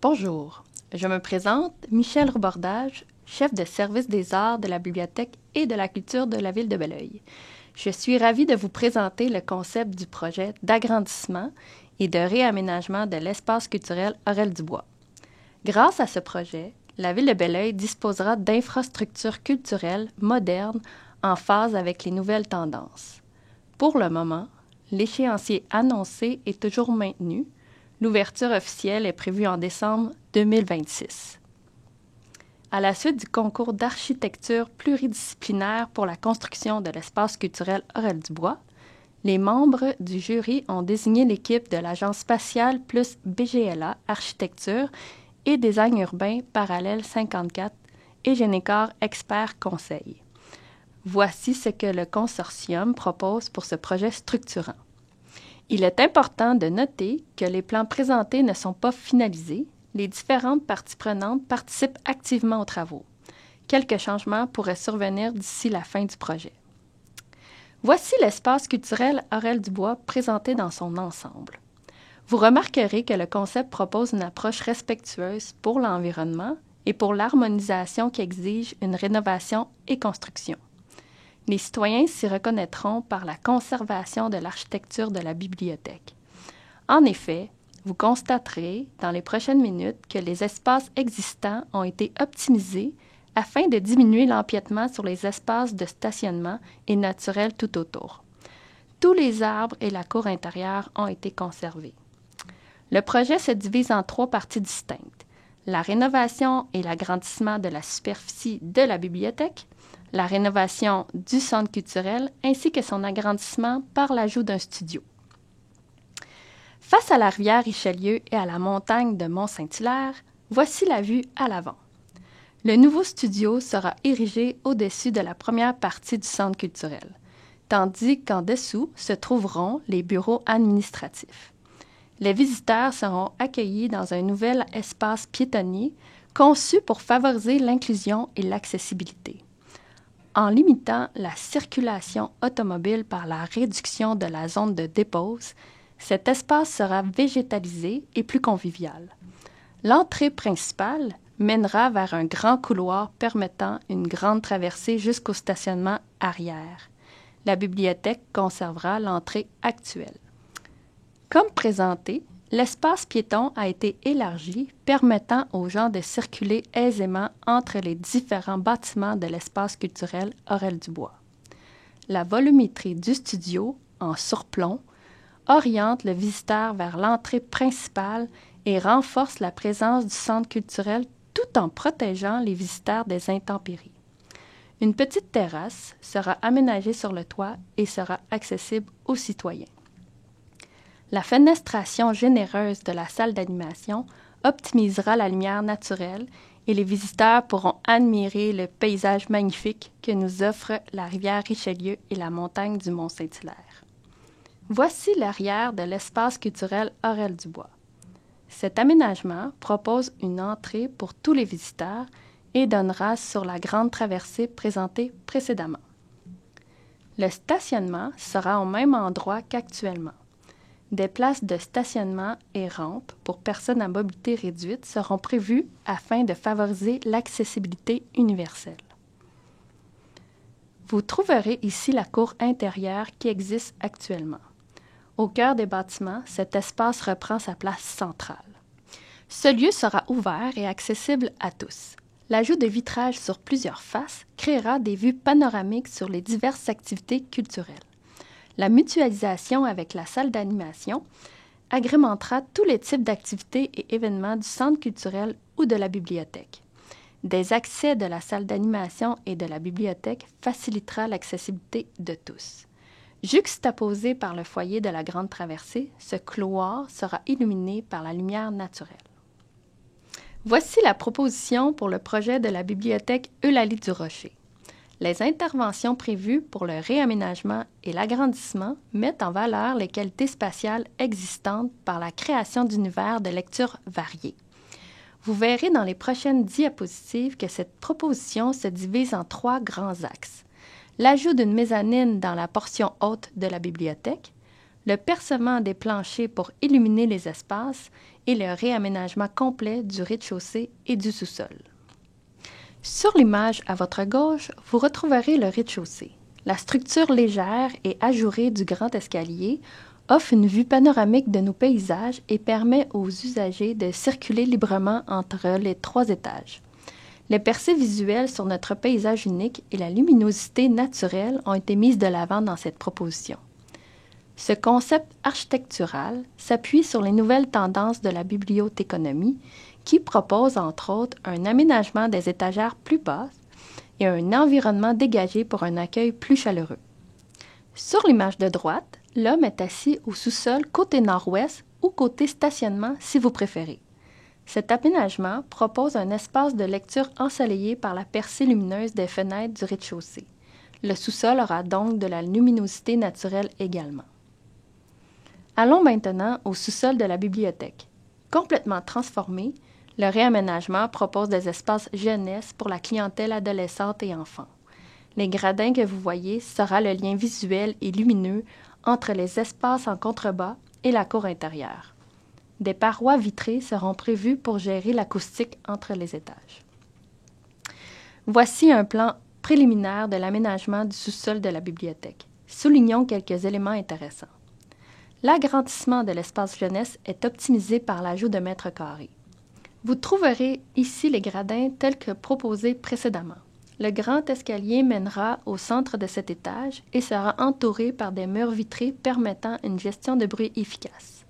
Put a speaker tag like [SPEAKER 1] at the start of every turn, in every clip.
[SPEAKER 1] Bonjour, je me présente, Michel Rebordage, chef de service des arts de la Bibliothèque et de la culture de la ville de Belleuil. Je suis ravie de vous présenter le concept du projet d'agrandissement et de réaménagement de l'espace culturel Aurel-Dubois. Grâce à ce projet, la ville de Belleuil disposera d'infrastructures culturelles modernes en phase avec les nouvelles tendances. Pour le moment, l'échéancier annoncé est toujours maintenu. L'ouverture officielle est prévue en décembre 2026. À la suite du concours d'architecture pluridisciplinaire pour la construction de l'espace culturel Aurel-Dubois, les membres du jury ont désigné l'équipe de l'Agence spatiale plus BGLA Architecture et Design urbain Parallèle 54 et Génécor Expert Conseil. Voici ce que le consortium propose pour ce projet structurant. Il est important de noter que les plans présentés ne sont pas finalisés. Les différentes parties prenantes participent activement aux travaux. Quelques changements pourraient survenir d'ici la fin du projet. Voici l'espace culturel Aurel-Dubois présenté dans son ensemble. Vous remarquerez que le concept propose une approche respectueuse pour l'environnement et pour l'harmonisation qui exige une rénovation et construction. Les citoyens s'y reconnaîtront par la conservation de l'architecture de la bibliothèque. En effet, vous constaterez dans les prochaines minutes que les espaces existants ont été optimisés afin de diminuer l'empiètement sur les espaces de stationnement et naturels tout autour. Tous les arbres et la cour intérieure ont été conservés. Le projet se divise en 3 parties distinctes: la rénovation et l'agrandissement de la superficie de la bibliothèque, la rénovation du centre culturel ainsi que son agrandissement par l'ajout d'un studio. Face à la rivière Richelieu et à la montagne de Mont-Saint-Hilaire, voici la vue à l'avant. Le nouveau studio sera érigé au-dessus de la première partie du centre culturel, tandis qu'en dessous se trouveront les bureaux administratifs. Les visiteurs seront accueillis dans un nouvel espace piétonnier conçu pour favoriser l'inclusion et l'accessibilité. En limitant la circulation automobile par la réduction de la zone de dépose, cet espace sera végétalisé et plus convivial. L'entrée principale mènera vers un grand couloir permettant une grande traversée jusqu'au stationnement arrière. La bibliothèque conservera l'entrée actuelle. Comme présenté, l'espace piéton a été élargi, permettant aux gens de circuler aisément entre les différents bâtiments de l'espace culturel Aurel-Dubois. La volumétrie du studio, en surplomb, oriente le visiteur vers l'entrée principale et renforce la présence du centre culturel tout en protégeant les visiteurs des intempéries. Une petite terrasse sera aménagée sur le toit et sera accessible aux citoyens. La fenestration généreuse de la salle d'animation optimisera la lumière naturelle et les visiteurs pourront admirer le paysage magnifique que nous offrent la rivière Richelieu et la montagne du Mont-Saint-Hilaire. Voici l'arrière de l'espace culturel Aurel-Dubois. Cet aménagement propose une entrée pour tous les visiteurs et donnera sur la grande traversée présentée précédemment. Le stationnement sera au même endroit qu'actuellement. Des places de stationnement et rampes pour personnes à mobilité réduite seront prévues afin de favoriser l'accessibilité universelle. Vous trouverez ici la cour intérieure qui existe actuellement. Au cœur des bâtiments, cet espace reprend sa place centrale. Ce lieu sera ouvert et accessible à tous. L'ajout de vitrages sur plusieurs faces créera des vues panoramiques sur les diverses activités culturelles. La mutualisation avec la salle d'animation agrémentera tous les types d'activités et événements du centre culturel ou de la bibliothèque. Des accès de la salle d'animation et de la bibliothèque facilitera l'accessibilité de tous. Juxtaposé par le foyer de la Grande Traversée, ce couloir sera illuminé par la lumière naturelle. Voici la proposition pour le projet de la bibliothèque Eulalie-du-Rocher. Les interventions prévues pour le réaménagement et l'agrandissement mettent en valeur les qualités spatiales existantes par la création d'univers de lecture variés. Vous verrez dans les prochaines diapositives que cette proposition se divise en 3 grands axes. L'ajout d'une mezzanine dans la portion haute de la bibliothèque, le percement des planchers pour illuminer les espaces et le réaménagement complet du rez-de-chaussée et du sous-sol. Sur l'image à votre gauche, vous retrouverez le rez-de-chaussée. La structure légère et ajourée du grand escalier offre une vue panoramique de nos paysages et permet aux usagers de circuler librement entre les 3 étages. Les percées visuelles sur notre paysage unique et la luminosité naturelle ont été mises de l'avant dans cette proposition. Ce concept architectural s'appuie sur les nouvelles tendances de la bibliothéconomie qui propose entre autres un aménagement des étagères plus basses et un environnement dégagé pour un accueil plus chaleureux. Sur l'image de droite, l'homme est assis au sous-sol côté nord-ouest ou côté stationnement si vous préférez. Cet aménagement propose un espace de lecture ensoleillé par la percée lumineuse des fenêtres du rez-de-chaussée. Le sous-sol aura donc de la luminosité naturelle également. Allons maintenant au sous-sol de la bibliothèque. Complètement transformé, le réaménagement propose des espaces jeunesse pour la clientèle adolescente et enfants. Les gradins que vous voyez sera le lien visuel et lumineux entre les espaces en contrebas et la cour intérieure. Des parois vitrées seront prévues pour gérer l'acoustique entre les étages. Voici un plan préliminaire de l'aménagement du sous-sol de la bibliothèque. Soulignons quelques éléments intéressants. L'agrandissement de l'espace jeunesse est optimisé par l'ajout de mètres carrés. Vous trouverez ici les gradins tels que proposés précédemment. Le grand escalier mènera au centre de cet étage et sera entouré par des murs vitrés permettant une gestion de bruit efficace.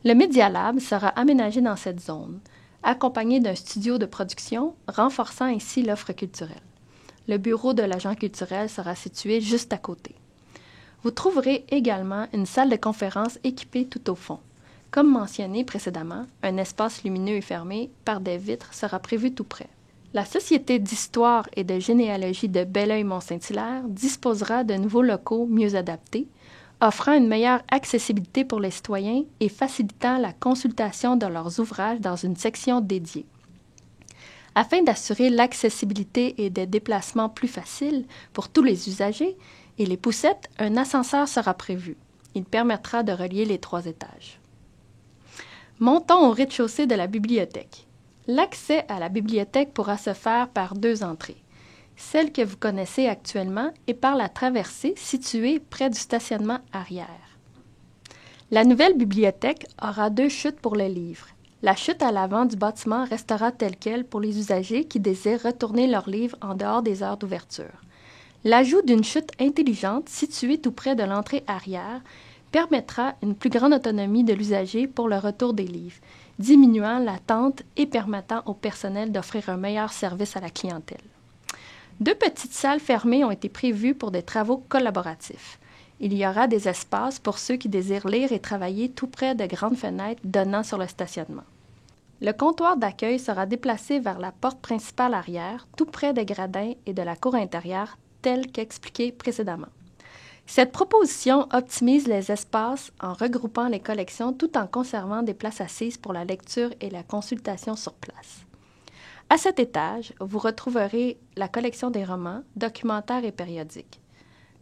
[SPEAKER 1] Le Media Lab sera aménagé dans cette zone, accompagné d'un studio de production, renforçant ainsi l'offre culturelle. Le bureau de l'agent culturel sera situé juste à côté. Vous trouverez également une salle de conférence équipée tout au fond. Comme mentionné précédemment, un espace lumineux et fermé par des vitres sera prévu tout près. La Société d'histoire et de généalogie de Belleuil-Mont-Saint-Hilaire disposera de nouveaux locaux mieux adaptés, offrant une meilleure accessibilité pour les citoyens et facilitant la consultation de leurs ouvrages dans une section dédiée. Afin d'assurer l'accessibilité et des déplacements plus faciles pour tous les usagers et les poussettes, un ascenseur sera prévu. Il permettra de relier les 3 étages. Montons au rez-de-chaussée de la bibliothèque. L'accès à la bibliothèque pourra se faire par 2 entrées, celle que vous connaissez actuellement et par la traversée située près du stationnement arrière. La nouvelle bibliothèque aura 2 chutes pour les livres. La chute à l'avant du bâtiment restera telle quelle pour les usagers qui désirent retourner leurs livres en dehors des heures d'ouverture. L'ajout d'une chute intelligente située tout près de l'entrée arrière permettra une plus grande autonomie de l'usager pour le retour des livres, diminuant l'attente et permettant au personnel d'offrir un meilleur service à la clientèle. 2 petites salles fermées ont été prévues pour des travaux collaboratifs. Il y aura des espaces pour ceux qui désirent lire et travailler tout près de grandes fenêtres donnant sur le stationnement. Le comptoir d'accueil sera déplacé vers la porte principale arrière, tout près des gradins et de la cour intérieure, tel qu'expliqué précédemment. Cette proposition optimise les espaces en regroupant les collections tout en conservant des places assises pour la lecture et la consultation sur place. À cet étage, vous retrouverez la collection des romans, documentaires et périodiques.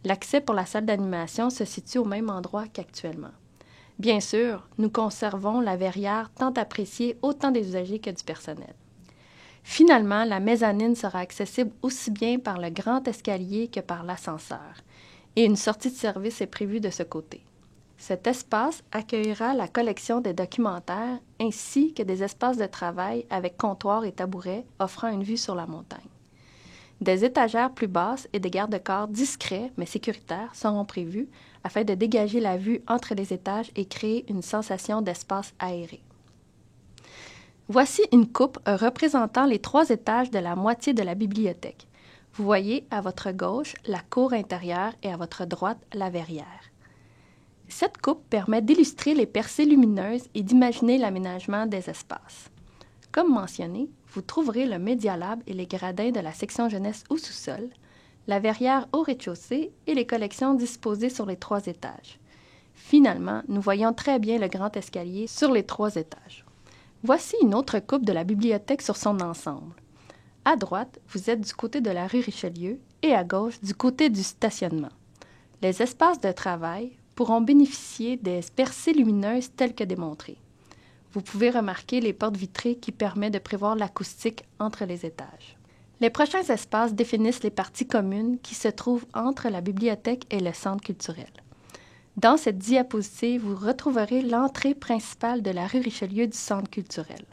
[SPEAKER 1] L'accès pour la salle d'animation se situe au même endroit qu'actuellement. Bien sûr, nous conservons la verrière tant appréciée autant des usagers que du personnel. Finalement, la mezzanine sera accessible aussi bien par le grand escalier que par l'ascenseur, et une sortie de service est prévue de ce côté. Cet espace accueillera la collection des documentaires ainsi que des espaces de travail avec comptoir et tabouret offrant une vue sur la montagne. Des étagères plus basses et des garde-corps discrets mais sécuritaires seront prévus afin de dégager la vue entre les étages et créer une sensation d'espace aéré. Voici une coupe représentant les 3 étages de la moitié de la bibliothèque. Vous voyez à votre gauche la cour intérieure et à votre droite la verrière. Cette coupe permet d'illustrer les percées lumineuses et d'imaginer l'aménagement des espaces. Comme mentionné, vous trouverez le Media Lab et les gradins de la section jeunesse au sous-sol, la verrière au rez-de-chaussée et les collections disposées sur les 3 étages. Finalement, nous voyons très bien le grand escalier sur les 3 étages. Voici une autre coupe de la bibliothèque sur son ensemble. À droite, vous êtes du côté de la rue Richelieu et à gauche, du côté du stationnement. Les espaces de travail pourront bénéficier des percées lumineuses telles que démontrées. Vous pouvez remarquer les portes vitrées qui permettent de prévoir l'acoustique entre les étages. Les prochains espaces définissent les parties communes qui se trouvent entre la bibliothèque et le centre culturel. Dans cette diapositive, vous retrouverez l'entrée principale de la rue Richelieu du centre culturel.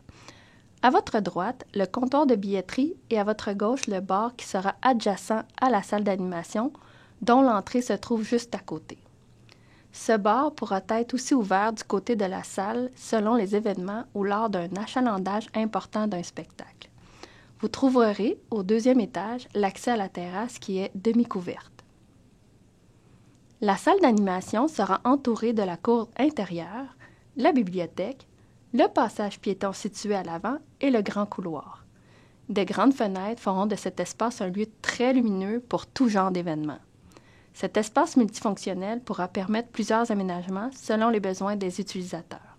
[SPEAKER 1] À votre droite, le comptoir de billetterie et à votre gauche, le bar qui sera adjacent à la salle d'animation, dont l'entrée se trouve juste à côté. Ce bar pourra être aussi ouvert du côté de la salle selon les événements ou lors d'un achalandage important d'un spectacle. Vous trouverez au deuxième étage l'accès à la terrasse qui est demi-couverte. La salle d'animation sera entourée de la cour intérieure, la bibliothèque, le passage piéton situé à l'avant et le grand couloir. De grandes fenêtres feront de cet espace un lieu très lumineux pour tout genre d'événements. Cet espace multifonctionnel pourra permettre plusieurs aménagements selon les besoins des utilisateurs.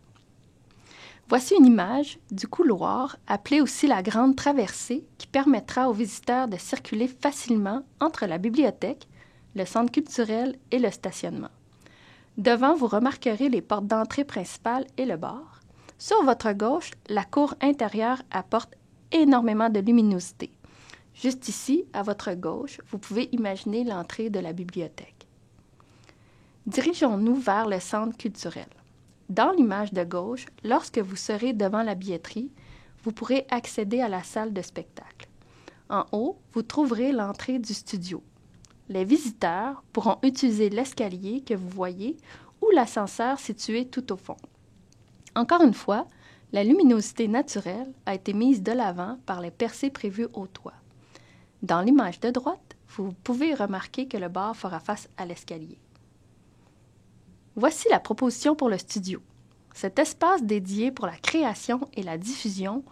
[SPEAKER 1] Voici une image du couloir, appelé aussi la grande traversée, qui permettra aux visiteurs de circuler facilement entre la bibliothèque, le centre culturel et le stationnement. Devant, vous remarquerez les portes d'entrée principales et le bar. Sur votre gauche, la cour intérieure apporte énormément de luminosité. Juste ici, à votre gauche, vous pouvez imaginer l'entrée de la bibliothèque. Dirigeons-nous vers le centre culturel. Dans l'image de gauche, lorsque vous serez devant la billetterie, vous pourrez accéder à la salle de spectacle. En haut, vous trouverez l'entrée du studio. Les visiteurs pourront utiliser l'escalier que vous voyez ou l'ascenseur situé tout au fond. Encore une fois, la luminosité naturelle a été mise de l'avant par les percées prévues au toit. Dans l'image de droite, vous pouvez remarquer que le bar fera face à l'escalier. Voici la proposition pour le studio. Cet espace dédié pour la création et la diffusion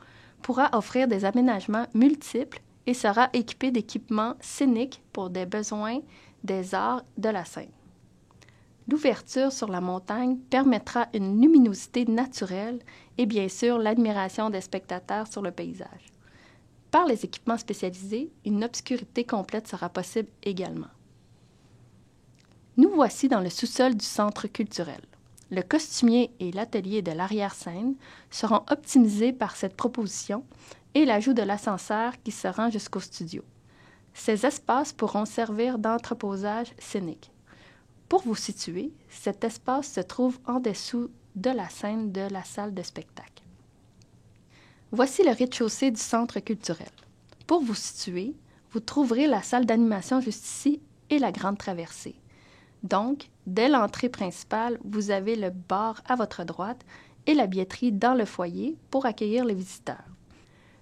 [SPEAKER 1] pourra offrir des aménagements multiples et sera équipé d'équipements scéniques pour des besoins des arts de la scène. L'ouverture sur la montagne permettra une luminosité naturelle et bien sûr l'admiration des spectateurs sur le paysage. Par les équipements spécialisés, une obscurité complète sera possible également. Nous voici dans le sous-sol du centre culturel. Le costumier et l'atelier de l'arrière-scène seront optimisés par cette proposition et l'ajout de l'ascenseur qui se rend jusqu'au studio. Ces espaces pourront servir d'entreposage scénique. Pour vous situer, cet espace se trouve en dessous de la scène de la salle de spectacle. Voici le rez-de-chaussée du centre culturel. Pour vous situer, vous trouverez la salle d'animation juste ici et la grande traversée. Donc, dès l'entrée principale, vous avez le bar à votre droite et la billetterie dans le foyer pour accueillir les visiteurs.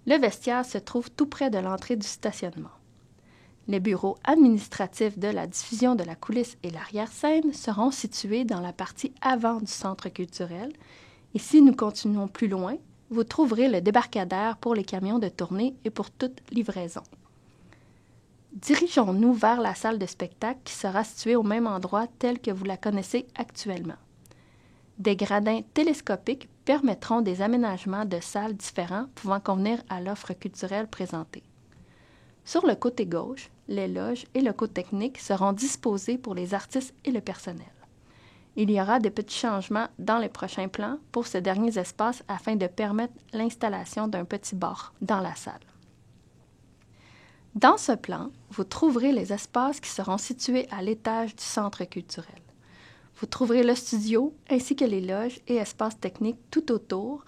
[SPEAKER 1] Le vestiaire se trouve tout près de l'entrée du stationnement. Les bureaux administratifs de la diffusion de la coulisse et l'arrière-scène seront situés dans la partie avant du centre culturel. Et si nous continuons plus loin, vous trouverez le débarcadère pour les camions de tournée et pour toute livraison. Dirigeons-nous vers la salle de spectacle qui sera située au même endroit tel que vous la connaissez actuellement. Des gradins télescopiques permettront des aménagements de salles différents pouvant convenir à l'offre culturelle présentée. Sur le côté gauche, les loges et le côté technique seront disposés pour les artistes et le personnel. Il y aura des petits changements dans les prochains plans pour ces derniers espaces afin de permettre l'installation d'un petit bar dans la salle. Dans ce plan, vous trouverez les espaces qui seront situés à l'étage du centre culturel. Vous trouverez le studio ainsi que les loges et espaces techniques tout autour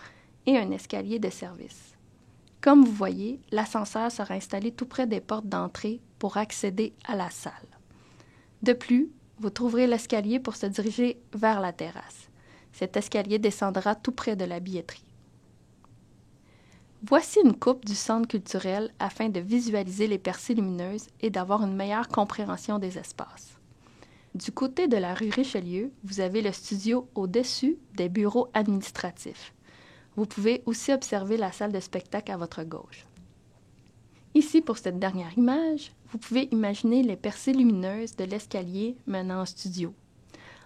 [SPEAKER 1] et un escalier de service. Comme vous voyez, l'ascenseur sera installé tout près des portes d'entrée pour accéder à la salle. De plus, vous trouverez l'escalier pour se diriger vers la terrasse. Cet escalier descendra tout près de la billetterie. Voici une coupe du centre culturel afin de visualiser les percées lumineuses et d'avoir une meilleure compréhension des espaces. Du côté de la rue Richelieu, vous avez le studio au-dessus des bureaux administratifs. Vous pouvez aussi observer la salle de spectacle à votre gauche. Ici, pour cette dernière image, vous pouvez imaginer les percées lumineuses de l'escalier menant au studio.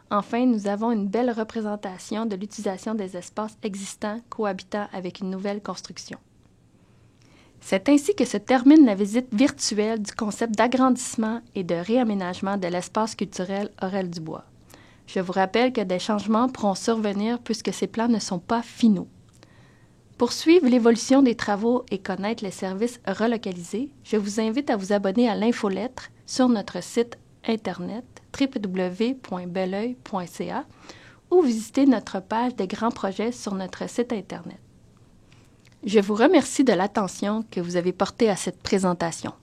[SPEAKER 1] Enfin, nous avons une belle représentation de l'utilisation des espaces existants cohabitant avec une nouvelle construction. C'est ainsi que se termine la visite virtuelle du concept d'agrandissement et de réaménagement de l'espace culturel Aurel-Dubois. Je vous rappelle que des changements pourront survenir puisque ces plans ne sont pas finaux. Pour suivre l'évolution des travaux et connaître les services relocalisés, je vous invite à vous abonner à l'infolettre sur notre site internet www.beloeil.ca ou visiter notre page des grands projets sur notre site internet. Je vous remercie de l'attention que vous avez portée à cette présentation.